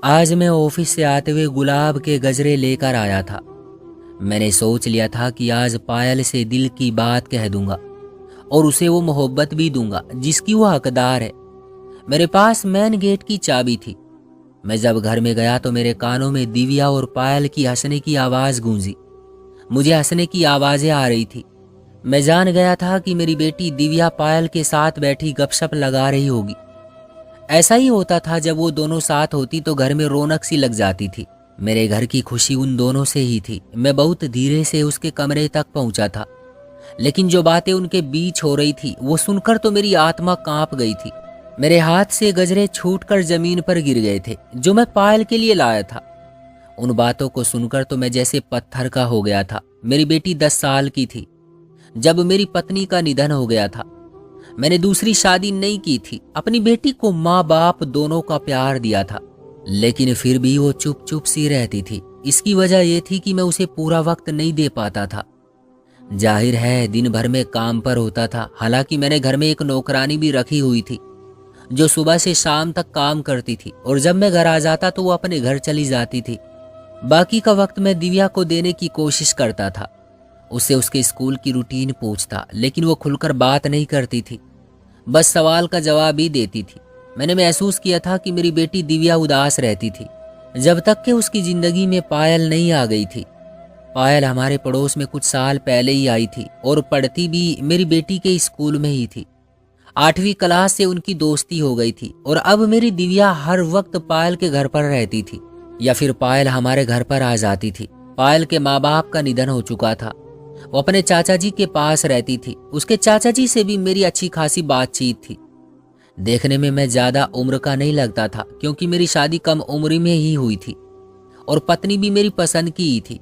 आज मैं ऑफिस से आते हुए गुलाब के गजरे लेकर आया था। मैंने सोच लिया था कि आज पायल से दिल की बात कह दूंगा और उसे वो मोहब्बत भी दूंगा जिसकी वो हकदार है। मेरे पास मेन गेट की चाबी थी। मैं जब घर में गया तो मेरे कानों में दिव्या और पायल की हंसने की आवाज़ गूंजी। मुझे हंसने की आवाज़ें आ रही थी। मैं जान गया था कि मेरी बेटी दिव्या पायल के साथ बैठी गपशप लगा रही होगी। ऐसा ही होता था, जब वो दोनों साथ होती तो घर में रौनक सी लग जाती थी। मेरे घर की खुशी उन दोनों से ही थी। मैं बहुत धीरे से उसके कमरे तक पहुंचा था, लेकिन जो बातें उनके बीच हो रही थी वो सुनकर तो मेरी आत्मा कांप गई थी। मेरे हाथ से गजरे छूटकर जमीन पर गिर गए थे जो मैं पायल के लिए लाया था। उन बातों को सुनकर तो मैं जैसे पत्थर का हो गया था। मेरी बेटी 10 साल की थी जब मेरी पत्नी का निधन हो गया था। मैंने दूसरी शादी नहीं की थी। अपनी बेटी को माँ बाप दोनों का प्यार दिया था, लेकिन फिर भी वो चुप चुप सी रहती थी। इसकी वजह यह थी कि मैं उसे पूरा वक्त नहीं दे पाता था। जाहिर है दिन भर में काम पर होता था। हालांकि मैंने घर में एक नौकरानी भी रखी हुई थी जो सुबह से शाम तक काम करती थी, और जब मैं घर आ जाता तो वो अपने घर चली जाती थी। बाकी का वक्त मैं दिव्या को देने की कोशिश करता था। उससे उसके स्कूल की रूटीन पूछता, लेकिन वो खुलकर बात नहीं करती थी, बस सवाल का जवाब ही देती थी। मैंने महसूस किया था कि मेरी बेटी दिव्या उदास रहती थी जब तक कि उसकी जिंदगी में पायल नहीं आ गई थी। पायल हमारे पड़ोस में कुछ साल पहले ही आई थी और पढ़ती भी मेरी बेटी के स्कूल में ही थी। 8वीं क्लास से उनकी दोस्ती हो गई थी और अब मेरी दिव्या हर वक्त पायल के घर पर रहती थी या फिर पायल हमारे घर पर आ जाती थी। पायल के माँ बाप का निधन हो चुका था। वो अपने चाचा जी के पास रहती थी। उसके चाचा जी से भी मेरी अच्छी खासी बातचीत थी। देखने में मैं ज्यादा उम्र का नहीं लगता था क्योंकि मेरी शादी कम उम्र में ही हुई थी और पत्नी भी मेरी पसंद की ही थी।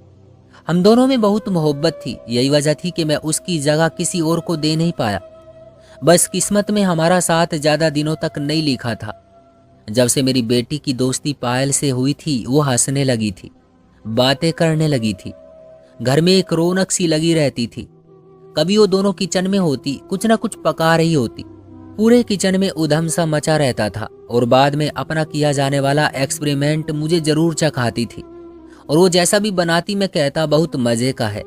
हम दोनों में बहुत मोहब्बत थी। यही वजह थी कि मैं उसकी जगह किसी और को दे नहीं पाया। बस किस्मत में हमारा साथ ज्यादा दिनों तक नहीं लिखा था। जब से मेरी बेटी की दोस्ती पायल से हुई थी वो हंसने लगी थी, बातें करने लगी थी। घर में एक रौनक सी लगी रहती थी। कभी वो दोनों किचन में होती, कुछ ना कुछ पका रही होती। पूरे किचन में उधम सा मचा रहता था और बाद में अपना किया जाने वाला एक्सपेरिमेंट मुझे जरूर चखाती थी, और वो जैसा भी बनाती मैं कहता बहुत मजे का है।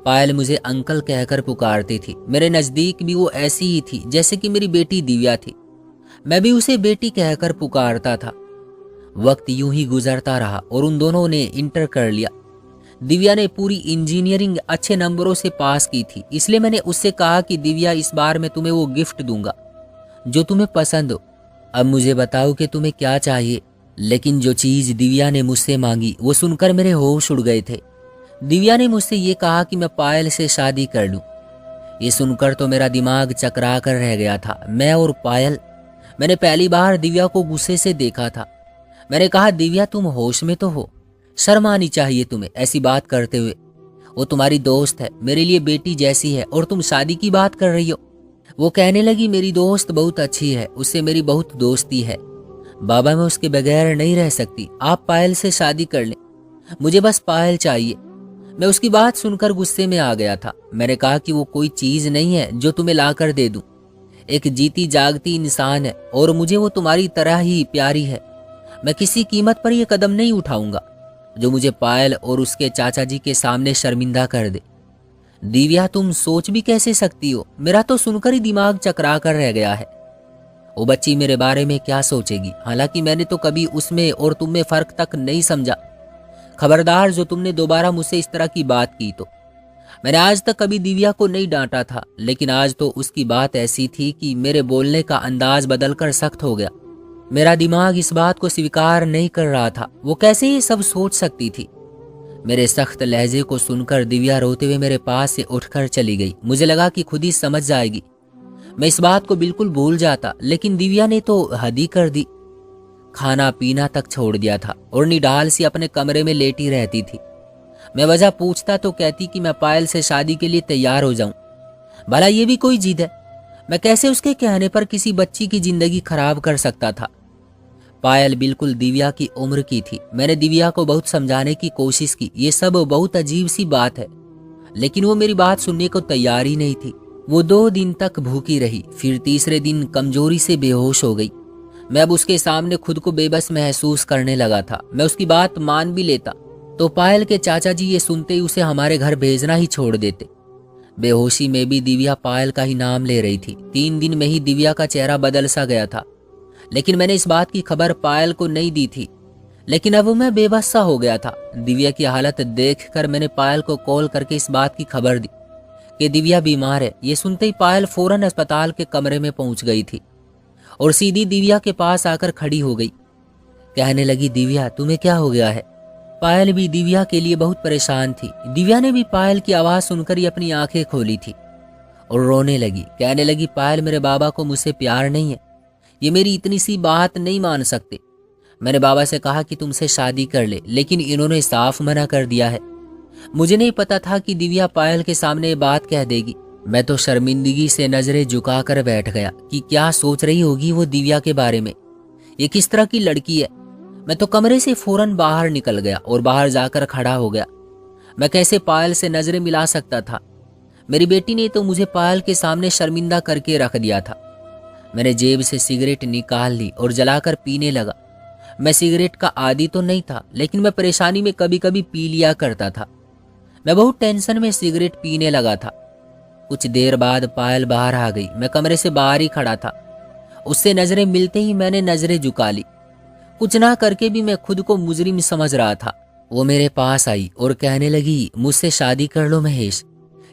पायल मुझे अंकल कहकर पुकारती थी। मेरे नजदीक भी वो ऐसी ही थी जैसे कि मेरी बेटी दिव्या थी। मैं भी उसे बेटी कहकर पुकारता था। वक्त यूं ही गुजरता रहा और उन दोनों ने इंटर कर लिया। दिव्या ने पूरी इंजीनियरिंग अच्छे नंबरों से पास की थी, इसलिए मैंने उससे कहा कि दिव्या इस बार मैं तुम्हें वो गिफ्ट दूंगा जो तुम्हें पसंद हो। अब मुझे बताओ कि तुम्हें क्या चाहिए। लेकिन जो चीज दिव्या ने मुझसे मांगी वो सुनकर मेरे होश उड़ गए थे। दिव्या ने मुझसे ये कहा कि मैं पायल से शादी कर लूं। ये सुनकर तो मेरा दिमाग चकरा कर रह गया था। मैं और पायल। मैंने पहली बार दिव्या को गुस्से से देखा था। मैंने कहा, दिव्या तुम होश में तो हो? शर्म आनी चाहिए तुम्हें ऐसी बात करते हुए। वो तुम्हारी दोस्त है, मेरे लिए बेटी जैसी है, और तुम शादी की बात कर रही हो। वो कहने लगी, मेरी दोस्त बहुत अच्छी है, उससे मेरी बहुत दोस्ती है। बाबा मैं उसके बगैर नहीं रह सकती, आप पायल से शादी कर लें, मुझे बस पायल चाहिए। मैं उसकी बात सुनकर गुस्से में आ गया था। मैंने कहा कि वो कोई चीज नहीं है जो तुम्हें ला कर दे दूं। एक जीती जागती इंसान है और मुझे वो तुम्हारी तरह ही प्यारी है। मैं किसी कीमत पर यह कदम नहीं उठाऊंगा जो मुझे पायल और उसके चाचा जी के सामने शर्मिंदा कर दे। दिव्या तुम सोच भी कैसे सकती हो? मेरा तो सुनकर ही दिमाग चकरा कर रह गया है। वो बच्ची मेरे बारे में क्या सोचेगी? हालांकि मैंने तो कभी उसमें और तुम में फर्क तक नहीं समझा। खबरदार जो तुमने दोबारा मुझसे इस तरह की बात की तो। मैंने आज तक कभी दिव्या को नहीं डांटा था, लेकिन आज तो उसकी बात ऐसी थी कि मेरे बोलने का अंदाज बदलकर सख्त हो गया। मेरा दिमाग इस बात को स्वीकार नहीं कर रहा था। वो कैसे ये सब सोच सकती थी? मेरे सख्त लहजे को सुनकर दिव्या रोते हुए मेरे पास से उठकर चली गई। मुझे लगा कि खुद ही समझ जाएगी। मैं इस बात को बिल्कुल भूल जाता, लेकिन दिव्या ने तो हद ही कर दी। खाना पीना तक छोड़ दिया था और निढाल सी अपने कमरे में लेटी रहती थी। मैं वजह पूछता तो कहती कि मैं पायल से शादी के लिए तैयार हो जाऊं। भला ये भी कोई जिद है? मैं कैसे उसके कहने पर किसी बच्ची की जिंदगी खराब कर सकता था? पायल बिल्कुल दिव्या की उम्र की थी। मैंने दिव्या को बहुत समझाने की कोशिश की, ये सब बहुत अजीब सी बात है, लेकिन वो मेरी बात सुनने को तैयार ही नहीं थी। वो 2 दिन तक भूखी रही, फिर तीसरे दिन कमजोरी से बेहोश हो गई। मैं अब उसके सामने खुद को बेबस महसूस करने लगा था। मैं उसकी बात मान भी लेता तो पायल के चाचा जी ये सुनते ही उसे हमारे घर भेजना ही छोड़ देते। बेहोशी में भी दिव्या पायल का ही नाम ले रही थी। 3 दिन में ही दिव्या का चेहरा बदल सा गया था, लेकिन मैंने इस बात की खबर पायल को नहीं दी थी। लेकिन अब मैं बेबस सा हो गया था। दिव्या की हालत देखकर मैंने पायल को कॉल करके इस बात की खबर दी कि दिव्या बीमार है। ये सुनते ही पायल फौरन अस्पताल के कमरे में पहुंच गई थी और सीधी दिव्या के पास आकर खड़ी हो गई। कहने लगी, दिव्या तुम्हें क्या हो गया है? पायल भी दिव्या के लिए बहुत परेशान थी। दिव्या ने भी पायल की आवाज सुनकर ही अपनी आंखें खोली थी और रोने लगी। कहने लगी, पायल मेरे बाबा को मुझसे प्यार नहीं है, ये मेरी इतनी सी बात नहीं मान सकते। मैंने बाबा से कहा कि तुमसे शादी कर ले, लेकिन इन्होंने साफ मना कर दिया है। मुझे नहीं पता था कि दिव्या पायल के सामने ये बात कह देगी। मैं तो शर्मिंदगी से नजरें झुकाकर बैठ गया कि क्या सोच रही होगी वो दिव्या के बारे में, ये किस तरह की लड़की है। मैं तो कमरे से फौरन बाहर निकल गया और बाहर जाकर खड़ा हो गया। मैं कैसे पायल से नजरें मिला सकता था? मेरी बेटी ने तो मुझे पायल के सामने शर्मिंदा करके रख दिया था। मैंने जेब से सिगरेट निकाल ली और जलाकर पीने लगा। मैं सिगरेट का आदी तो नहीं था, लेकिन मैं परेशानी में कभी कभी पी लिया करता था। मैं बहुत टेंशन में सिगरेट पीने लगा था। कुछ देर बाद पायल बाहर आ गई। मैं कमरे से बाहर ही खड़ा था। उससे नजरें मिलते ही मैंने नजरें झुका ली। कुछ ना करके भी मैं खुद को मुजरिम समझ रहा था। वो मेरे पास आई और कहने लगी, मुझसे शादी कर लो महेश।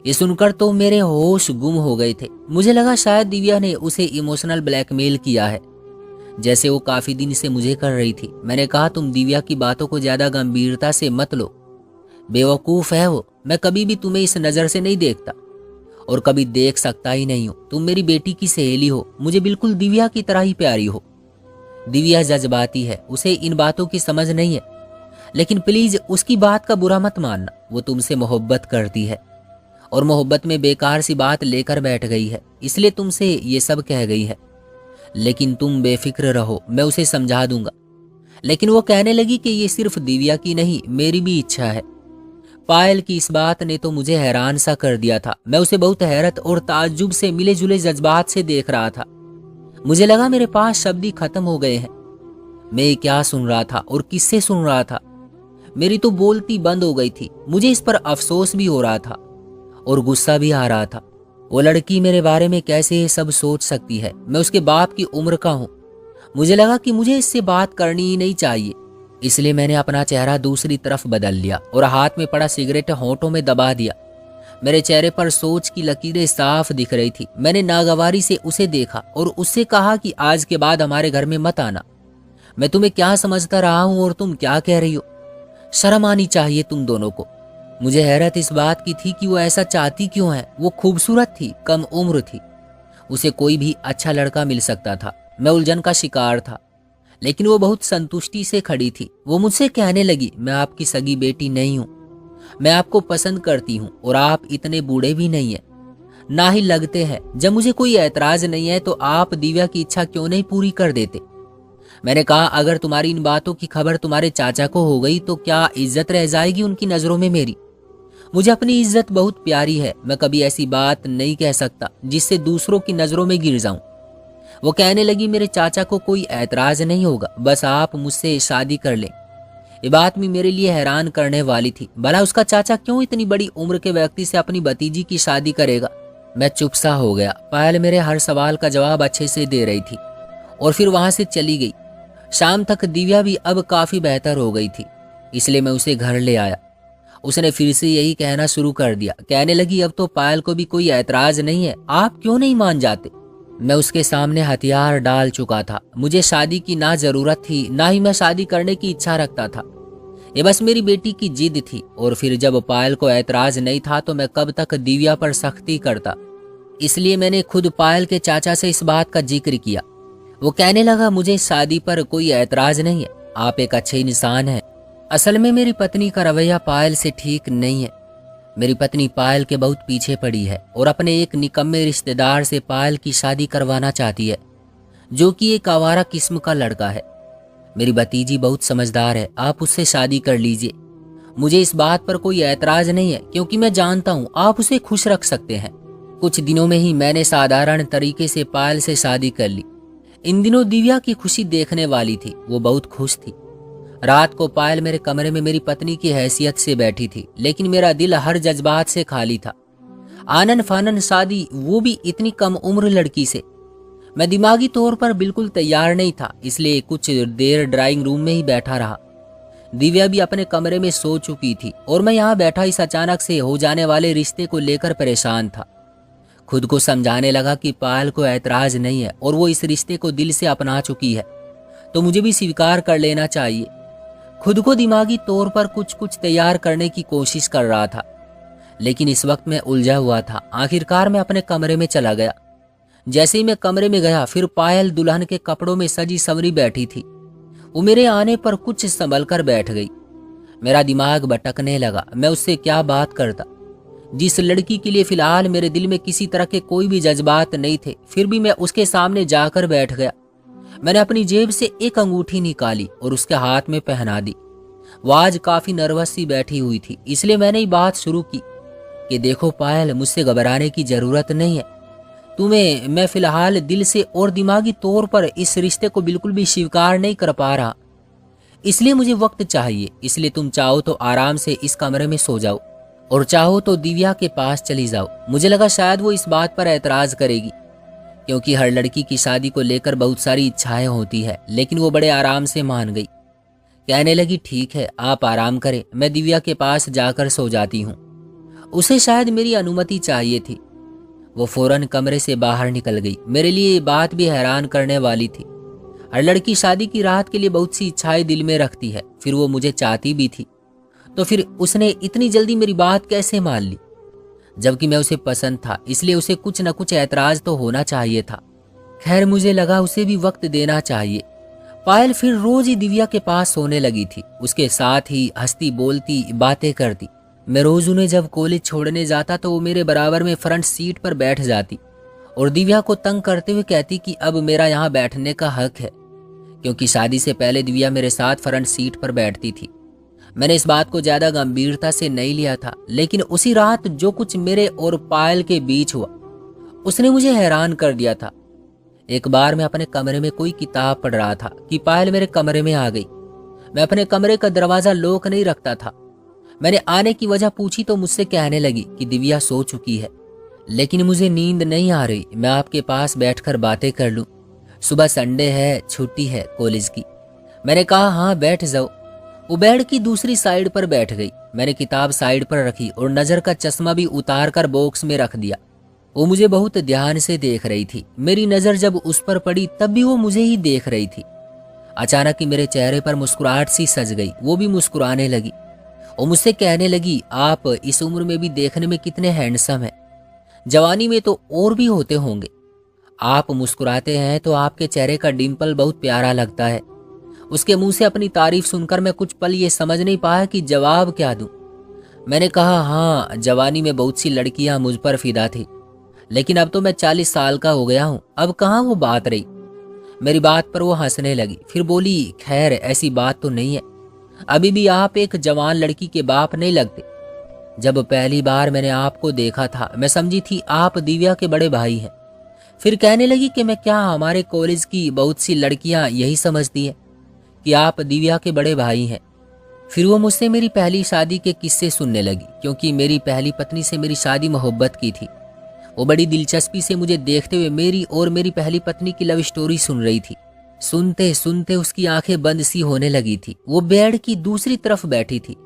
ये सुनकर तो मेरे होश गुम हो गए थे। मुझे लगा शायद दिव्या ने उसे इमोशनल ब्लैकमेल किया है, जैसे वो काफी दिन से मुझे कर रही थी। मैंने कहा, तुम दिव्या की बातों को ज्यादा गंभीरता से मत लो, बेवकूफ है वो। मैं कभी भी तुम्हें इस नजर से नहीं देखता और कभी देख सकता ही नहीं हूं। तुम मेरी बेटी की सहेली हो, मुझे बिल्कुल दिव्या की तरह ही प्यारी हो। दिव्या जज्बाती है, उसे इन बातों की समझ नहीं है, लेकिन प्लीज उसकी बात का बुरा मत मानना। वो तुमसे मोहब्बत करती है और मोहब्बत में बेकार सी बात लेकर बैठ गई है, इसलिए तुमसे ये सब कह गई है। लेकिन तुम बेफिक्र रहो, मैं उसे समझा दूंगा। लेकिन वो कहने लगी कि ये सिर्फ दिव्या की नहीं, मेरी भी इच्छा है। पायल की इस बात ने तो मुझे हैरान सा कर दिया था। मैं उसे बहुत हैरत और ताज्जुब से मिले जुले जज्बात से देख रहा था। मुझे लगा मेरे पास शब्द ही खत्म हो गए हैं। मैं क्या सुन रहा था और किससे सुन रहा था? मेरी तो बोलती बंद हो गई थी। मुझे इस पर अफसोस भी हो रहा था और गुस्सा भी आ रहा था। वो लड़की मेरे बारे में कैसे ये सब सोच सकती है? मैं उसके बाप की उम्र का हूं। मुझे लगा कि मुझे इससे बात करनी ही नहीं चाहिए, इसलिए मैंने अपना चेहरा दूसरी तरफ बदल लिया और हाथ में पड़ा सिगरेट होंठों में दबा दिया। मेरे चेहरे पर सोच की लकीरें साफ दिख रही थी। मैंने नागवारी से उसे देखा और उससे कहा कि आज के बाद हमारे घर में मत आना। मैं तुम्हें क्या समझता रहा हूं और तुम क्या कह रही हो? शर्म आनी चाहिए तुम दोनों को। मुझे हैरत इस बात की थी कि वो ऐसा चाहती क्यों है। वो खूबसूरत थी, कम उम्र थी, उसे कोई भी अच्छा लड़का मिल सकता था। मैं उलझन का शिकार था, लेकिन वो बहुत संतुष्टि से खड़ी थी। वो मुझसे कहने लगी, मैं आपकी सगी बेटी नहीं हूं, मैं आपको पसंद करती हूं और आप इतने बूढ़े भी नहीं हैं, ना ही लगते हैं। जब मुझे कोई ऐतराज नहीं है तो आप दिव्या की इच्छा क्यों नहीं पूरी कर देते? मैंने कहा, अगर तुम्हारी इन बातों की खबर तुम्हारे चाचा को हो गई तो क्या इज्जत रह जाएगी उनकी नजरों में मेरी? मुझे अपनी इज्जत बहुत प्यारी है। मैं कभी ऐसी बात नहीं कह सकता जिससे दूसरों की नजरों में गिर जाऊं। वो कहने लगी, मेरे चाचा को कोई ऐतराज नहीं होगा, बस आप मुझसे शादी कर लें। ये बात भी मेरे लिए हैरान करने वाली थी। भला उसका चाचा क्यों इतनी बड़ी उम्र के व्यक्ति से अपनी भतीजी की शादी करेगा? मैं चुप सा हो गया। पायल मेरे हर सवाल का जवाब अच्छे से दे रही थी और फिर वहां से चली गई। शाम तक दिव्या भी अब काफी बेहतर हो गई थी, इसलिए मैं उसे घर ले आया। उसने फिर से यही कहना शुरू कर दिया। कहने लगी, अब तो पायल को भी कोई ऐतराज नहीं है, आप क्यों नहीं मान जाते? मैं उसके सामने हथियार डाल चुका था। मुझे शादी की ना जरूरत थी, ना ही मैं शादी करने की इच्छा रखता था। ये बस मेरी बेटी की जिद थी। और फिर जब पायल को ऐतराज नहीं था तो मैं कब तक दिव्या पर सख्ती करता। इसलिए मैंने खुद पायल के चाचा से इस बात का जिक्र किया। वो कहने लगा, मुझे शादी पर कोई ऐतराज नहीं है, आप एक अच्छे इंसान हैं। असल में मेरी पत्नी का रवैया पायल से ठीक नहीं है। मेरी पत्नी पायल के बहुत पीछे पड़ी है और अपने एक निकम्मे रिश्तेदार से पायल की शादी करवाना चाहती है, जो कि एक आवारा किस्म का लड़का है। मेरी भतीजी बहुत समझदार है, आप उससे शादी कर लीजिए। मुझे इस बात पर कोई ऐतराज नहीं है, क्योंकि मैं जानता हूँ आप उसे खुश रख सकते हैं। कुछ दिनों में ही मैंने साधारण तरीके से पायल से शादी कर ली। इन दिनों दिव्या की खुशी देखने वाली थी। वो बहुत खुश थी। रात को पायल मेरे कमरे में मेरी पत्नी की हैसियत से बैठी थी, लेकिन मेरा दिल हर जज्बात से खाली था। आनन फानन शादी, वो भी इतनी कम उम्र लड़की से। मैं दिमागी तौर पर बिल्कुल तैयार नहीं था, इसलिए कुछ देर ड्राइंग रूम में ही बैठा रहा। दिव्या भी अपने कमरे में सो चुकी थी और मैं यहाँ बैठा इस अचानक से हो जाने वाले रिश्ते को लेकर परेशान था। खुद को समझाने लगा कि पायल को ऐतराज नहीं है और वो इस रिश्ते को दिल से अपना चुकी है, तो मुझे भी स्वीकार कर लेना चाहिए। खुद को दिमागी तौर पर कुछ कुछ तैयार करने की कोशिश कर रहा था, लेकिन इस वक्त मैं उलझा हुआ था। आखिरकार मैं अपने कमरे में चला गया। जैसे ही मैं कमरे में गया, फिर पायल दुल्हन के कपड़ों में सजी संवरी बैठी थी। वो मेरे आने पर कुछ संभल कर बैठ गई। मेरा दिमाग भटकने लगा, मैं उससे क्या बात करता। जिस लड़की के लिए फिलहाल मेरे दिल में किसी तरह के कोई भी जज्बात नहीं थे, फिर भी मैं उसके सामने जाकर बैठ गया। मैंने अपनी जेब से एक अंगूठी निकाली और उसके हाथ में पहना दी। वो आज काफी नर्वस सी बैठी हुई थी, इसलिए मैंने ही बात शुरू की कि देखो पायल, मुझसे घबराने की जरूरत नहीं है। तुम्हें मैं फिलहाल दिल से और दिमागी तौर पर इस रिश्ते को बिल्कुल भी स्वीकार नहीं कर पा रहा, इसलिए मुझे वक्त चाहिए। इसलिए तुम चाहो तो आराम से इस कमरे में सो जाओ और चाहो तो दिव्या के पास चली जाओ। मुझे लगा शायद वो इस बात पर ऐतराज करेगी, क्योंकि हर लड़की की शादी को लेकर बहुत सारी इच्छाएं होती है, लेकिन वो बड़े आराम से मान गई। कहने लगी, ठीक है आप आराम करें, मैं दिव्या के पास जाकर सो जाती हूँ। उसे शायद मेरी अनुमति चाहिए थी। वो फौरन कमरे से बाहर निकल गई। मेरे लिए ये बात भी हैरान करने वाली थी। हर लड़की शादी की रात के लिए बहुत सी इच्छाएं दिल में रखती है, फिर वो मुझे चाहती भी थी, तो फिर उसने इतनी जल्दी मेरी बात कैसे मान ली? जबकि मैं उसे पसंद था, इसलिए उसे कुछ न कुछ ऐतराज तो होना चाहिए था। खैर, मुझे लगा उसे भी वक्त देना चाहिए। पायल फिर रोज ही दिव्या के पास सोने लगी थी। उसके साथ ही हंसती बोलती बातें करती। मैं रोज उन्हें जब कॉलेज छोड़ने जाता तो वो मेरे बराबर में फ्रंट सीट पर बैठ जाती और दिव्या को तंग करते हुए कहती कि अब मेरा यहाँ बैठने का हक है, क्योंकि शादी से पहले दिव्या मेरे साथ फ्रंट सीट पर बैठती थी। मैंने इस बात को ज्यादा गंभीरता से नहीं लिया था, लेकिन उसी रात जो कुछ मेरे और पायल के बीच हुआ उसने मुझे हैरान कर दिया था। एक बार मैं अपने कमरे में कोई किताब पढ़ रहा था कि पायल मेरे कमरे में आ गई। मैं अपने कमरे का दरवाजा लॉक नहीं रखता था। मैंने आने की वजह पूछी तो मुझसे कहने लगी कि दिव्या सो चुकी है, लेकिन मुझे नींद नहीं आ रही, मैं आपके पास बैठकर बातें कर लूं। सुबह संडे है, छुट्टी है कॉलेज की। मैंने कहा हाँ बैठ जाओ। वो बेड की दूसरी साइड पर बैठ गई। मैंने किताब साइड पर रखी और नजर का चश्मा भी उतार कर बॉक्स में रख दिया। वो मुझे बहुत ध्यान से देख रही थी। मेरी नजर जब उस पर पड़ी तब भी वो मुझे ही देख रही थी। अचानक ही मेरे चेहरे पर मुस्कुराहट सी सज गई। वो भी मुस्कुराने लगी और मुझसे कहने लगी, आप इस उम्र में भी देखने में कितने हैंडसम हैं। जवानी में तो और भी होते होंगे। आप मुस्कुराते हैं तो आपके चेहरे का डिंपल बहुत प्यारा लगता है। उसके मुंह से अपनी तारीफ सुनकर मैं कुछ पल ये समझ नहीं पाया कि जवाब क्या दूं। मैंने कहा, हाँ जवानी में बहुत सी लड़कियां मुझ पर फिदा थी, लेकिन अब तो मैं 40 साल का हो गया हूँ, अब कहाँ वो बात रही। मेरी बात पर वो हंसने लगी, फिर बोली, खैर ऐसी बात तो नहीं है, अभी भी आप एक जवान लड़की के बाप नहीं लगते। जब पहली बार मैंने आपको देखा था मैं समझी थी आप दिव्या के बड़े भाई हैं। फिर कहने लगी कि मैं क्या, हमारे कॉलेज की बहुत सी लड़कियां यही समझती हैं कि आप दिव्या के बड़े भाई हैं। फिर वो मुझसे मेरी पहली शादी के किस्से सुनने लगी, क्योंकि मेरी पहली पत्नी से मेरी शादी मोहब्बत की थी। वो बड़ी दिलचस्पी से मुझे देखते हुए मेरी और मेरी पहली पत्नी की लव स्टोरी सुन रही थी। सुनते सुनते उसकी आंखें बंद सी होने लगी थी। वो बेड की दूसरी तरफ बैठी थी,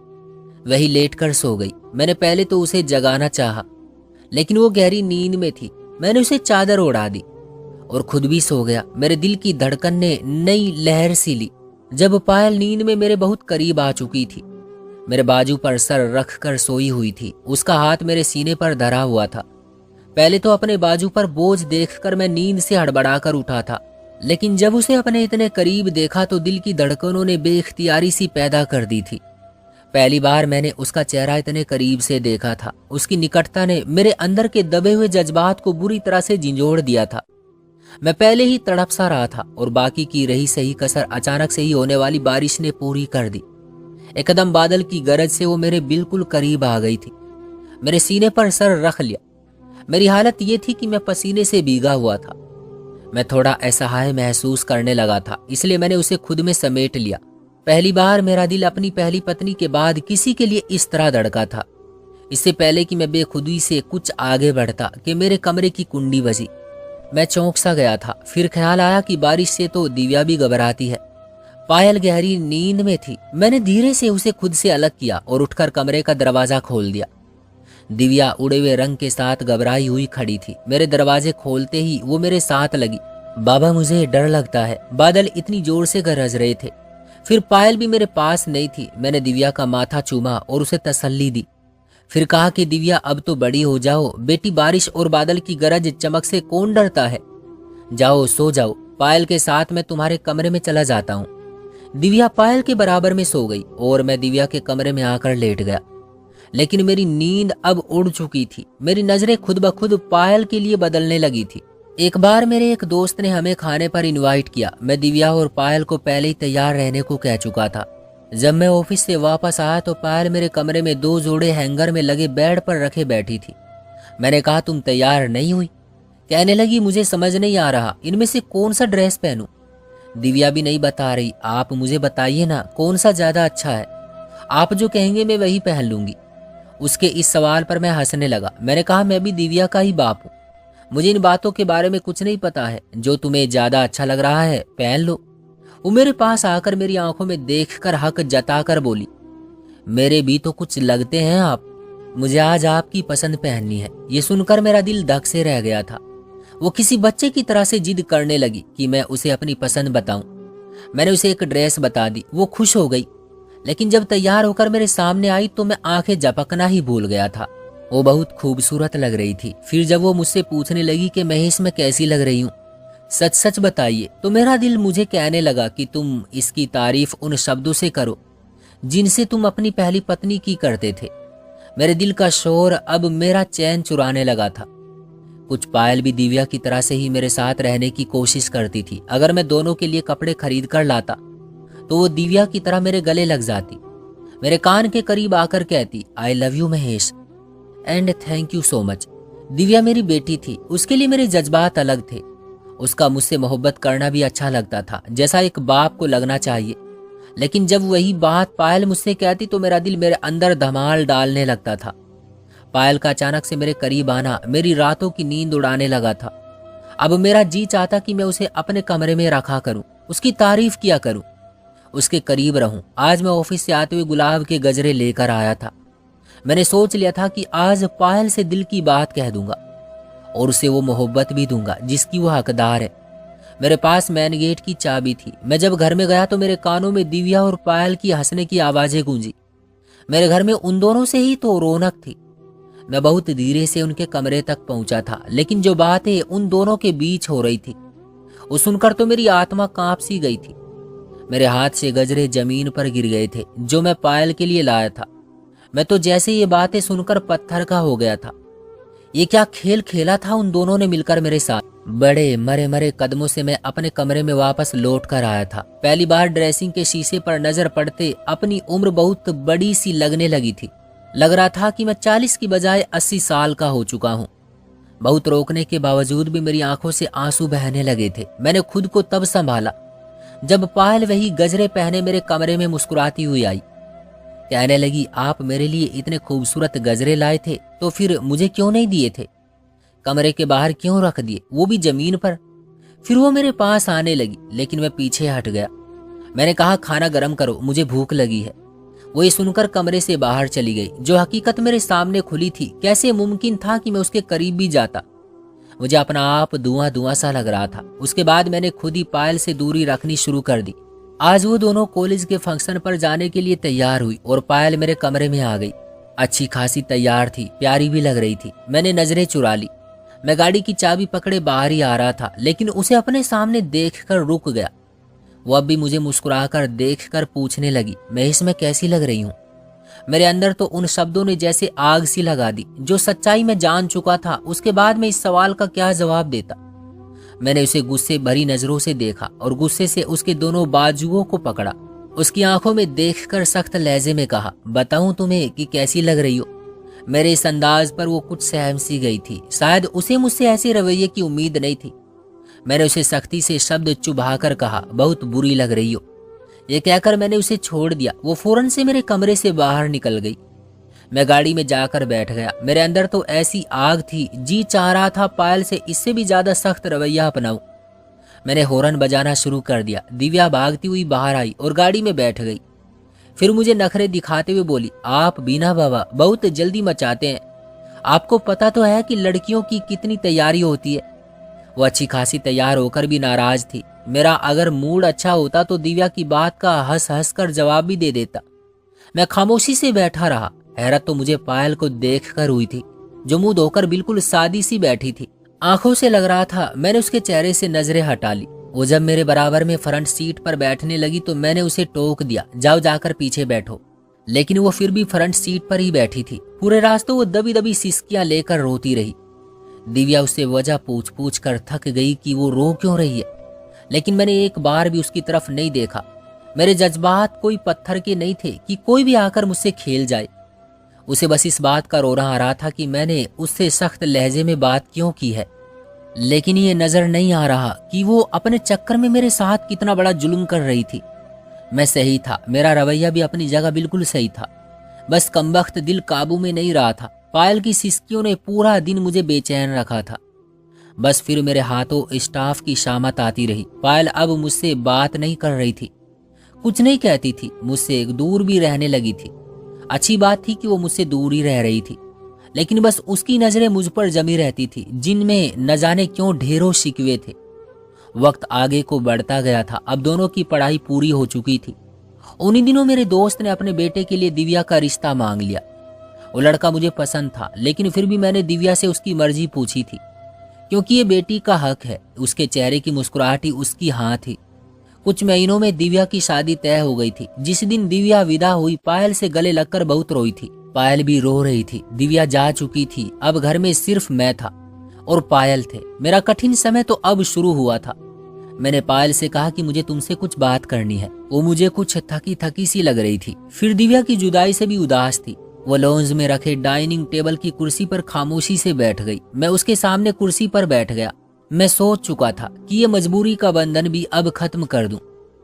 वही लेटकर सो गई। मैंने पहले तो उसे जगाना चाहा, लेकिन वो गहरी नींद में थी। मैंने उसे चादर ओढ़ा दी और खुद भी सो गया। मेरे दिल की धड़कन ने नई लहर सी ली जब पायल नींद में मेरे बहुत करीब आ चुकी थी। मेरे बाजू पर सर रख कर सोई हुई थी। उसका हाथ मेरे सीने पर धरा हुआ था। पहले तो अपने बाजू पर बोझ देखकर मैं नींद से हड़बड़ा कर उठा था, लेकिन जब उसे अपने इतने करीब देखा तो दिल की धड़कनों ने बेइख्तियारी सी पैदा कर दी थी। पहली बार मैंने उसका चेहरा इतने करीब से देखा था। उसकी निकटता ने मेरे अंदर के दबे हुए जज्बात को बुरी तरह से झिंझोड़ दिया था। मैं पहले ही तड़प सा रहा था और बाकी की रही सही कसर अचानक से ही होने वाली बारिश ने पूरी कर दी। एकदम बादल की गरज से वो मेरे बिल्कुल करीब आ गई थी। मेरे सीने पर सर रख लिया। मेरी हालत ये थी कि मैं पसीने से भीगा हुआ था। मैं थोड़ा असहाय महसूस करने लगा था, इसलिए मैंने उसे खुद में समेट लिया। पहली बार मेरा दिल अपनी पहली पत्नी के बाद किसी के लिए इस तरह धड़का था। इससे पहले कि मैं बेखुदी से कुछ आगे बढ़ता कि मेरे कमरे की कुंडी बजी। मैं चौंक सा गया था। फिर ख्याल आया कि बारिश से तो दिव्या भी घबराती है। पायल गहरी नींद में थी। मैंने धीरे से उसे खुद से अलग किया और उठकर कमरे का दरवाजा खोल दिया। दिव्या उड़े हुए रंग के साथ घबराई हुई खड़ी थी। मेरे दरवाजे खोलते ही वो मेरे साथ लगी। बाबा, मुझे डर लगता है। बादल इतनी जोर से गरज रहे थे। फिर पायल भी मेरे पास नहीं थी। मैंने दिव्या का माथा चूमा और उसे तसल्ली दी। फिर कहा कि दिव्या, अब तो बड़ी हो जाओ बेटी, बारिश और बादल की गरज चमक से कौन डरता है। जाओ सो जाओ, पायल के साथ मैं तुम्हारे कमरे में चला जाता हूँ। दिव्या पायल के बराबर में सो गई और मैं दिव्या के कमरे में आकर लेट गया। लेकिन मेरी नींद अब उड़ चुकी थी। मेरी नजरें खुद ब खुद पायल के लिए बदलने लगी थी। एक बार मेरे एक दोस्त ने हमें खाने पर इनवाइट किया। मैं दिव्या और पायल को पहले ही तैयार रहने को कह चुका था। जब मैं ऑफिस से वापस आया तो पायल मेरे कमरे में 2 जोड़े हैंगर में लगे बेड पर रखे बैठी थी। मैंने कहा, तुम तैयार नहीं हुई? कहने लगी, मुझे समझ नहीं आ रहा इनमें से कौन सा ड्रेस पहनूं। दिव्या भी नहीं बता रही। आप मुझे बताइए ना, कौन सा ज्यादा अच्छा है। आप जो कहेंगे मैं वही पहन लूंगी। उसके इस सवाल पर मैं हंसने लगा। मैंने कहा, मैं भी दिव्या का ही बाप हूँ। मुझे इन बातों के बारे में कुछ नहीं पता है। जो तुम्हें ज्यादा अच्छा लग रहा है पहन लो। वो मेरे पास आकर मेरी आंखों में देखकर हक जताकर बोली, मेरे भी तो कुछ लगते हैं आप। मुझे आज आपकी पसंद पहननी है। ये सुनकर मेरा दिल धक से रह गया था। वो किसी बच्चे की तरह से जिद करने लगी कि मैं उसे अपनी पसंद बताऊं। मैंने उसे एक ड्रेस बता दी। वो खुश हो गई। लेकिन जब तैयार होकर मेरे सामने आई तो मैं आंखें झपकना ही भूल गया था। वो बहुत खूबसूरत लग रही थी। फिर जब वो मुझसे पूछने लगी कि महेश मैं कैसी लग रही हूँ, सच सच बताइए, तो मेरा दिल मुझे कहने लगा कि तुम इसकी तारीफ उन शब्दों से करो जिनसे तुम अपनी पहली पत्नी की करते थे। मेरे दिल का शोर अब मेरा चैन चुराने लगा था। कुछ पायल भी दिव्या की तरह से ही मेरे साथ रहने की कोशिश करती थी। अगर मैं दोनों के लिए कपड़े खरीद कर लाता तो वो दिव्या की तरह मेरे गले लग जाती, मेरे कान के करीब आकर कहती, I love you Mahesh and thank you so much. Divya मेरी बेटी थी। उसके लिए मेरे जज्बात अलग थे। उसका मुझसे मोहब्बत करना भी अच्छा लगता था, जैसा एक बाप को लगना चाहिए। लेकिन जब वही बात पायल मुझसे कहती तो मेरा दिल मेरे अंदर धमाल डालने लगता था। पायल का अचानक से मेरे करीब आना मेरी रातों की नींद उड़ाने लगा था। अब मेरा जी चाहता कि मैं उसे अपने कमरे में रखा करूं, उसकी तारीफ किया करूं, उसके करीब रहूं। आज मैं ऑफिस से आते हुए गुलाब के गजरे लेकर आया था। मैंने सोच लिया था कि आज पायल से दिल की बात कह दूंगा और उसे वो मोहब्बत भी दूंगा जिसकी वो हकदार है। मेरे पास मेन गेट की चाबी थी। मैं जब घर में गया तो मेरे कानों में दिव्या और पायल की हंसने की आवाजें गूंजी। मेरे घर में उन दोनों से ही तो रौनक थी। मैं बहुत धीरे से उनके कमरे तक पहुंचा था, लेकिन जो बातें उन दोनों के बीच हो रही थी वो सुनकर तो मेरी आत्मा कांप सी गई थी। मेरे हाथ से गजरे जमीन पर गिर गए थे जो मैं पायल के लिए लाया था। मैं तो जैसे ये बातें सुनकर पत्थर का हो गया था। ये क्या खेल खेला था उन दोनों ने मिलकर मेरे साथ। बड़े मरे मरे कदमों से मैं अपने कमरे में वापस लौट कर आया था। पहली बार ड्रेसिंग के शीशे पर नजर पड़ते अपनी उम्र बहुत बड़ी सी लगने लगी थी। लग रहा था कि मैं 40 की बजाय 80 साल का हो चुका हूँ। बहुत रोकने के बावजूद भी मेरी आंखों से आंसू बहने लगे थे। मैंने खुद को तब संभाला जब पायल वही गजरे पहने मेरे कमरे में मुस्कुराती हुई आई। कहने लगी, आप मेरे लिए इतने खूबसूरत गजरे लाए थे तो फिर मुझे क्यों नहीं दिए थे? कमरे के बाहर क्यों रख दिए, वो भी जमीन पर? फिर वो मेरे पास आने लगी, लेकिन मैं पीछे हट गया। मैंने कहा, खाना गर्म करो, मुझे भूख लगी है। वो ये सुनकर कमरे से बाहर चली गई। जो हकीकत मेरे सामने खुली थी, कैसे मुमकिन था कि मैं उसके करीब भी जाता? मुझे अपना आप धुआं धुआं सा लग रहा था। उसके बाद मैंने खुद ही पायल से दूरी रखनी शुरू कर दी। आज वो दोनों कॉलेज के फंक्शन पर जाने के लिए तैयार हुई और पायल मेरे कमरे में आ गई। अच्छी खासी तैयार थी, प्यारी भी लग रही थी। मैंने नजरें चुरा ली। मैं गाड़ी की चाबी पकड़े बाहर ही आ रहा था, लेकिन उसे अपने सामने देखकर रुक गया। वो अब भी मुझे मुस्कुराकर देखकर पूछने लगी, महेश मैं कैसी लग रही हूँ? मेरे अंदर तो उन शब्दों ने जैसे आग सी लगा दी। जो सच्चाई मैं जान चुका था, उसके बाद मैं इस सवाल का क्या जवाब देता? मैंने उसे गुस्से भरी नजरों से देखा और गुस्से से उसके दोनों बाजुओं को पकड़ा। उसकी आंखों में देखकर सख्त लहजे में कहा, बताऊं तुम्हें कि कैसी लग रही हो? मेरे इस अंदाज पर वो कुछ सहम सी गई थी। शायद उसे मुझसे ऐसे रवैये की उम्मीद नहीं थी। मैंने उसे सख्ती से शब्द चुभाकर कहा, बहुत बुरी लग रही हो। ये कहकर मैंने उसे छोड़ दिया। वो फौरन से मेरे कमरे से बाहर निकल गई। मैं गाड़ी में जाकर बैठ गया। मेरे अंदर तो ऐसी आग थी, जी चाह रहा था पायल से इससे भी ज्यादा सख्त रवैया अपनाऊं। मैंने हॉर्न बजाना शुरू कर दिया। दिव्या भागती हुई बाहर आई और गाड़ी में बैठ गई। फिर मुझे नखरे दिखाते हुए बोली, आप बीना बाबा बहुत जल्दी मचाते हैं। आपको पता तो है कि लड़कियों की कितनी तैयारी होती है। वो अच्छी खासी तैयार होकर भी नाराज थी। मेरा अगर मूड अच्छा होता तो दिव्या की बात का हंस हंस कर जवाब भी दे देता। मैं खामोशी से बैठा रहा। हैरत तो मुझे पायल को देख कर हुई थी, जो मुंह धोकर बिल्कुल सादी सी बैठी थी। आंखों से लग रहा था। मैंने उसके चेहरे से नजरें हटा ली। वो जब मेरे बराबर में फ्रंट सीट पर बैठने लगी तो मैंने उसे टोक दिया, जाओ जाकर पीछे बैठो। लेकिन वो फिर भी फ्रंट सीट पर ही बैठी थी। पूरे रास्ते वो दबी दबी सिसकियां लेकर रोती रही। दिव्या उससे वजह पूछ पूछ कर थक गई कि वो रो क्यों रही है, लेकिन मैंने एक बार भी उसकी तरफ नहीं देखा। मेरे जज्बात कोई पत्थर के नहीं थे कि कोई भी आकर मुझसे खेल जाए। उसे बस इस बात का रोना आ रहा था कि मैंने उससे सख्त लहजे में बात क्यों की है। लेकिन ये नजर नहीं आ रहा कि वो अपने चक्कर में मेरे साथ कितना बड़ा जुल्म कर रही थी। मैं सही था, मेरा रवैया भी अपनी जगह बिल्कुल सही था। बस कमबख्त दिल काबू में नहीं रहा था। पायल की सिसकियों ने पूरा दिन मुझे बेचैन रखा था। बस फिर मेरे हाथों स्टाफ की शामत आती रही। पायल अब मुझसे बात नहीं कर रही थी, कुछ नहीं कहती थी, मुझसे दूर भी रहने लगी थी। अच्छी बात थी कि वो मुझसे दूर ही रह रही थी, लेकिन बस उसकी नजरें मुझ पर जमी रहती थी, जिनमें न जाने क्यों ढेरों शिकवे थे। वक्त आगे को बढ़ता गया था। अब दोनों की पढ़ाई पूरी हो चुकी थी। उन्हीं दिनों मेरे दोस्त ने अपने बेटे के लिए दिव्या का रिश्ता मांग लिया। वो लड़का मुझे पसंद था, लेकिन फिर भी मैंने दिव्या से उसकी मर्जी पूछी थी, क्योंकि ये बेटी का हक है। उसके चेहरे की मुस्कुराहट ही उसकी हाँ थी। कुछ महीनों में दिव्या की शादी तय हो गई थी। जिस दिन दिव्या विदा हुई, पायल से गले लगकर बहुत रोई थी। पायल भी रो रही थी। दिव्या जा चुकी थी। अब घर में सिर्फ मैं था और पायल थे। मेरा कठिन समय तो अब शुरू हुआ था। मैंने पायल से कहा कि मुझे तुमसे कुछ बात करनी है। वो मुझे कुछ थकी थकी सी लग रही थी। फिर दिव्या की जुदाई से भी उदास थी। वो लॉन्ज में रखे डाइनिंग टेबल की कुर्सी पर खामोशी से बैठ गई। मैं उसके सामने कुर्सी पर बैठ गया। मैं सोच चुका था कि ये मजबूरी का बंधन भी अब खत्म कर दूं,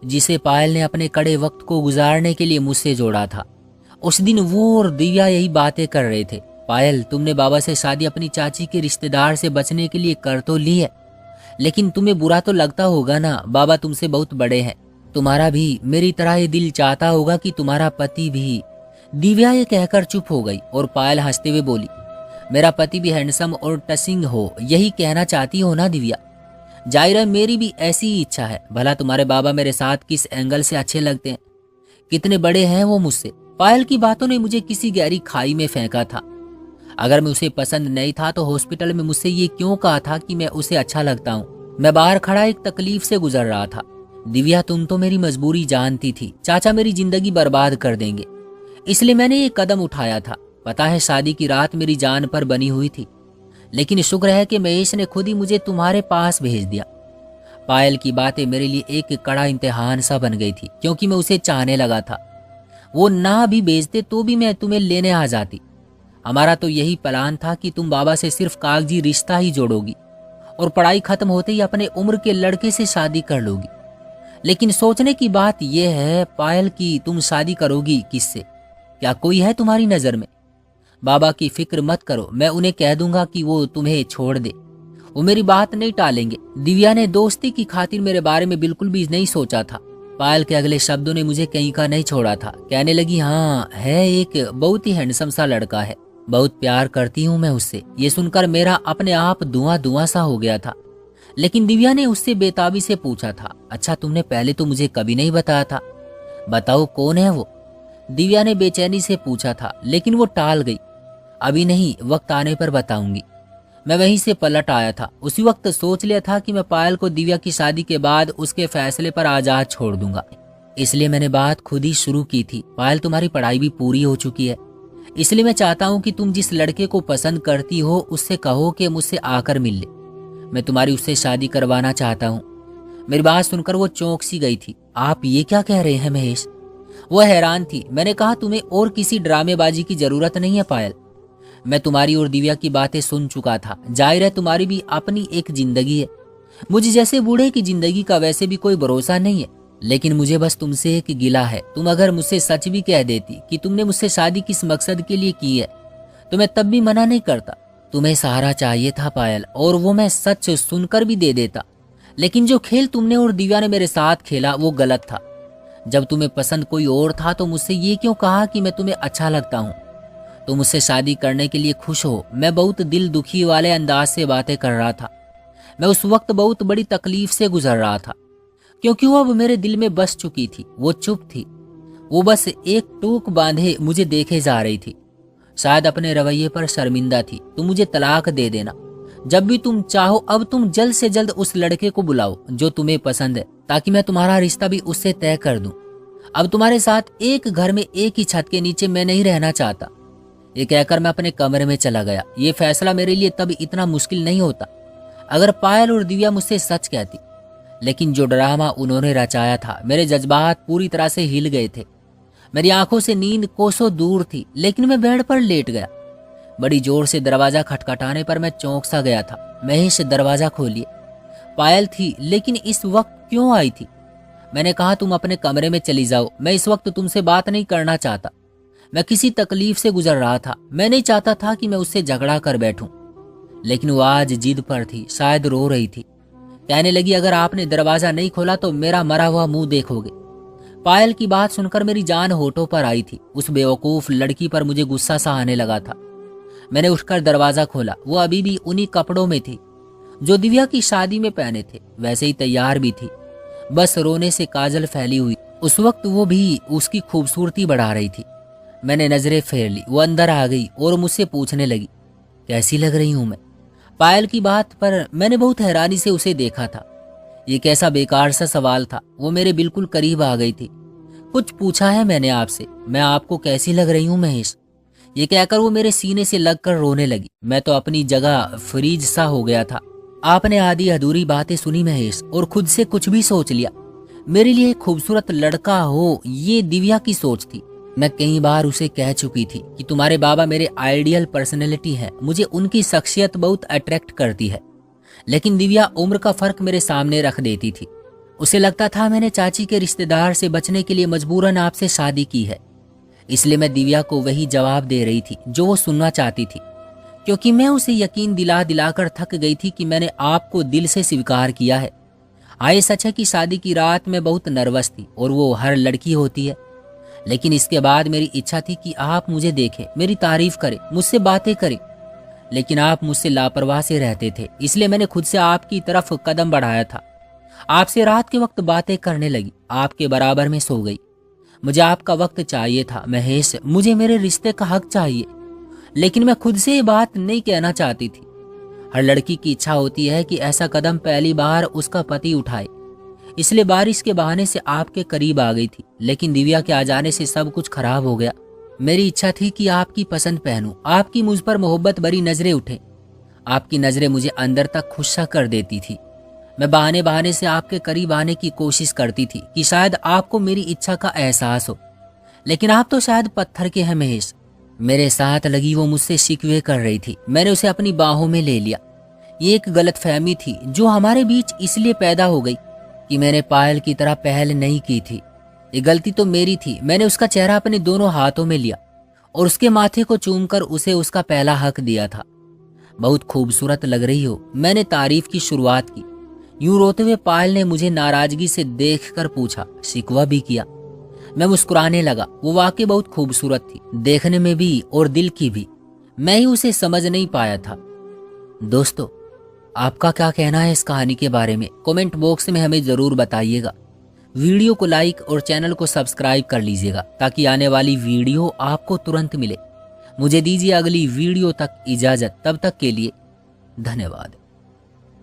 जिसे पायल ने अपने कड़े वक्त को गुजारने के लिए मुझसे जोड़ा था। उस दिन वो और दिव्या यही बातें कर रहे थे। पायल, तुमने बाबा से शादी अपनी चाची के रिश्तेदार से बचने के लिए कर तो ली है, लेकिन तुम्हें बुरा तो लगता होगा ना। बाबा तुमसे बहुत बड़े हैं। तुम्हारा भी मेरी तरह ये दिल चाहता होगा कि तुम्हारा पति भी। दिव्या ये कहकर चुप हो गई और पायल हंसते हुए बोली, मेरा पति भी हैंडसम और टचिंग हो, यही कहना चाहती हो ना दिव्या? जाहिर है मेरी भी ऐसी ही इच्छा है। भला तुम्हारे बाबा मेरे साथ किस एंगल से अच्छे लगते हैं, कितने बड़े हैं वो मुझसे। पायल की बातों ने मुझे किसी गहरी खाई में फेंका था। अगर मैं उसे पसंद नहीं था तो हॉस्पिटल में मुझसे ये क्यों कहा था कि मैं उसे अच्छा लगता हूँ। मैं बाहर खड़ा एक तकलीफ से गुजर रहा था। दिव्या, तुम तो मेरी मजबूरी जानती थी। चाचा मेरी जिंदगी बर्बाद कर देंगे, इसलिए मैंने ये कदम उठाया था। पता है शादी की रात मेरी जान पर बनी हुई थी, लेकिन शुक्र है कि महेश ने खुद ही मुझे तुम्हारे पास भेज दिया। पायल की बातें मेरे लिए एक कड़ा इम्तिहान सा बन गई थी, क्योंकि मैं उसे चाहने लगा था। वो ना भी भेजते तो भी मैं तुम्हें लेने आ जाती। हमारा तो यही प्लान था कि तुम बाबा से सिर्फ कागजी रिश्ता ही जोड़ोगी और पढ़ाई खत्म होते ही अपने उम्र के लड़के से शादी कर लोगी। लेकिन सोचने की बात यह है पायल की, तुम शादी करोगी किससे? क्या कोई है तुम्हारी नजर में? बाबा की फिक्र मत करो, मैं उन्हें कह दूंगा कि वो तुम्हें छोड़ दे। वो मेरी बात नहीं टालेंगे। दिव्या ने दोस्ती की खातिर मेरे बारे में बिल्कुल भी नहीं सोचा था। पायल के अगले शब्दों ने मुझे कहीं का नहीं छोड़ा था। कहने लगी, हाँ है, एक बहुत ही हैंडसम सा लड़का है, बहुत प्यार करती हूँ मैं उससे। ये सुनकर मेरा अपने आप धुआं धुआं सा हो गया था। लेकिन दिव्या ने उससे बेताबी से पूछा था, अच्छा तुमने पहले तो मुझे कभी नहीं बताया था, बताओ कौन है वो? दिव्या ने बेचैनी से पूछा था, लेकिन वो टाल गई। अभी नहीं, वक्त आने पर बताऊंगी। मैं वहीं से पलट आया था। उसी वक्त सोच लिया था कि मैं पायल को दिव्या की शादी के बाद उसके फैसले पर आजाद छोड़ दूंगा। इसलिए मैंने बात खुद ही शुरू की थी। पायल, तुम्हारी पढ़ाई भी पूरी हो चुकी है, इसलिए मैं चाहता हूँ कि तुम जिस लड़के को पसंद करती हो उससे कहो कि मुझसे आकर मिल ले। मैं तुम्हारी उससे शादी करवाना चाहता हूँ। मेरी बात सुनकर वो चौंक सी गई थी। आप ये क्या कह रहे हैं महेश? वो हैरान थी। मैंने कहा, तुम्हें और किसी ड्रामेबाजी की जरूरत नहीं है पायल। मैं तुम्हारी और दिव्या की बातें सुन चुका था। जाहिर है तुम्हारी भी अपनी एक जिंदगी है। मुझे जैसे बूढ़े की जिंदगी का वैसे भी कोई भरोसा नहीं है, लेकिन मुझे बस तुमसे एक गिला है। तुम अगर मुझसे सच भी कह देती कि तुमने मुझसे शादी किस मकसद के लिए की है तो मैं तब भी मना नहीं करता। तुम्हें सहारा चाहिए था पायल, और वो मैं सच सुनकर भी दे देता। लेकिन जो खेल तुमने और दिव्या ने मेरे साथ खेला वो गलत था। जब तुम्हें पसंद कोई और था तो मुझसे ये क्यों कहा कि मैं तुम्हें अच्छा लगता हूँ? तुम मुझसे शादी करने के लिए खुश हो। मैं बहुत दिल दुखी वाले अंदाज से बातें कर रहा था। मैं उस वक्त बहुत बड़ी तकलीफ से गुजर रहा था, क्योंकि वो अब मेरे दिल में बस चुकी थी। वो चुप थी, वो बस एक टूक बांधे मुझे देखे जा रही थी। शायद अपने रवैये पर शर्मिंदा थी। तुम मुझे तलाक दे देना जब भी तुम चाहो। अब तुम जल्द से जल्द उस लड़के को बुलाओ जो तुम्हें पसंद है, ताकि मैं तुम्हारा रिश्ता भी उससे तय कर दूं। अब तुम्हारे साथ एक घर में एक ही छत के नीचे मैं नहीं रहना चाहता। ये कहकर मैं अपने कमरे में चला गया। ये फैसला मेरे लिए तब इतना मुश्किल नहीं होता अगर पायल और दिव्या मुझसे सच कहती, लेकिन जो ड्रामा उन्होंने रचाया था, मेरे जज्बात पूरी तरह से हिल गए थे। मेरी आंखों से नींद कोसों दूर थी, लेकिन मैं बेड पर लेट गया। बड़ी जोर से दरवाजा खटखटाने पर मैं चौंक सा गया था। महेश दरवाजा खोलिए। पायल थी, लेकिन इस वक्त क्यों आई थी? मैंने कहा तुम अपने कमरे में चली जाओ, मैं इस वक्त तुमसे बात नहीं करना चाहता। मैं किसी तकलीफ से गुजर रहा था। मैं नहीं चाहता था कि मैं उससे झगड़ा कर बैठूं, लेकिन वो आज जिद पर थी। शायद रो रही थी। कहने लगी, अगर आपने दरवाजा नहीं खोला तो मेरा मरा हुआ मुंह देखोगे। पायल की बात सुनकर मेरी जान होठों पर आई थी। उस बेवकूफ लड़की पर मुझे गुस्सा सा आने लगा था। मैंने उठकर दरवाजा खोला। वो अभी भी उन्हीं कपड़ों में थी जो दिव्या की शादी में पहने थे, वैसे ही तैयार भी थी, बस रोने से काजल फैली हुई। उस वक्त वो भी उसकी खूबसूरती बढ़ा रही थी। मैंने नजरें फेर ली। वो अंदर आ गई और मुझसे पूछने लगी, कैसी लग रही हूं मैं? पायल की बात पर मैंने बहुत हैरानी से उसे देखा था। ये कैसा बेकार सा सवाल था। वो मेरे बिल्कुल करीब आ गई थी। कुछ पूछा है मैंने आपसे? मैं आपको कैसी लग रही हूं महेश? ये कहकर वो मेरे सीने से लगकर रोने लगी। मैं तो अपनी जगह फ्रीज सा हो गया था। आपने आधी अधूरी बातें सुनी महेश, और खुद से कुछ भी सोच लिया। मेरे लिए खूबसूरत लड़का हो, ये दिव्या की सोच थी। मैं कई बार उसे कह चुकी थी कि तुम्हारे बाबा मेरे आइडियल पर्सनैलिटी है, मुझे उनकी शख्सियत बहुत अट्रैक्ट करती है। लेकिन दिव्या उम्र का फर्क मेरे सामने रख देती थी। उसे लगता था मैंने चाची के रिश्तेदार से बचने के लिए मजबूरन आपसे शादी की है। इसलिए मैं दिव्या को वही जवाब दे रही थी जो वो सुनना चाहती थी, क्योंकि मैं उसे यकीन दिला दिलाकर थक गई थी कि मैंने आपको दिल से स्वीकार किया है। आए सच है कि शादी की रात में बहुत नर्वस थी, और वो हर लड़की होती है। लेकिन इसके बाद मेरी इच्छा थी कि आप मुझे देखें, मेरी तारीफ करें, मुझसे बातें करें। लेकिन आप मुझसे लापरवाह से रहते थे, इसलिए मैंने खुद से आपकी तरफ कदम बढ़ाया था। आपसे रात के वक्त बातें करने लगी, आपके बराबर में सो गई। मुझे आपका वक्त चाहिए था महेश, मुझे मेरे रिश्ते का हक चाहिए। लेकिन मैं खुद से ये बात नहीं कहना चाहती थी। हर लड़की की इच्छा होती है कि ऐसा कदम पहली बार उसका पति उठाए, इसलिए बारिश के बहाने से आपके करीब आ गई थी। लेकिन दिव्या के आ जाने से सब कुछ खराब हो गया। मेरी इच्छा थी कि आपकी पसंद पहनूं, आपकी मुझ पर मोहब्बत भरी नजरें उठे। आपकी नजरें मुझे अंदर तक खुश सा कर देती थी। मैं बहाने बहाने से आपके करीब आने की कोशिश करती थी कि शायद आपको मेरी इच्छा का एहसास हो, लेकिन आप तो शायद पत्थर के हैं महेश। मेरे साथ लगी वो मुझसे शिकवे कर रही थी। मैंने उसे अपनी बाहों में ले लिया। ये एक गलतफहमी थी जो हमारे बीच इसलिए पैदा हो गई कि मैंने पायल की तरह पहल नहीं की थी। ये गलती तो मेरी थी। मैंने उसका चेहरा अपने दोनों हाथों में लिया और उसके माथे को चूमकर उसे उसका पहला हक दिया था। बहुत खूबसूरत लग रही हो, मैंने तारीफ की शुरुआत की। यूं रोते हुए पायल ने मुझे नाराजगी से देखकर पूछा, शिकवा भी किया? मैं मुस्कुराने लगा। वो वाकई बहुत खूबसूरत थी, देखने में भी और दिल की भी। मैं ही उसे समझ नहीं पाया था। दोस्तों, आपका क्या कहना है इस कहानी के बारे में? कमेंट बॉक्स में हमें जरूर बताइएगा। वीडियो को लाइक और चैनल को सब्सक्राइब कर लीजिएगा ताकि आने वाली वीडियो आपको तुरंत मिले। मुझे दीजिए अगली वीडियो तक इजाजत। तब तक के लिए धन्यवाद।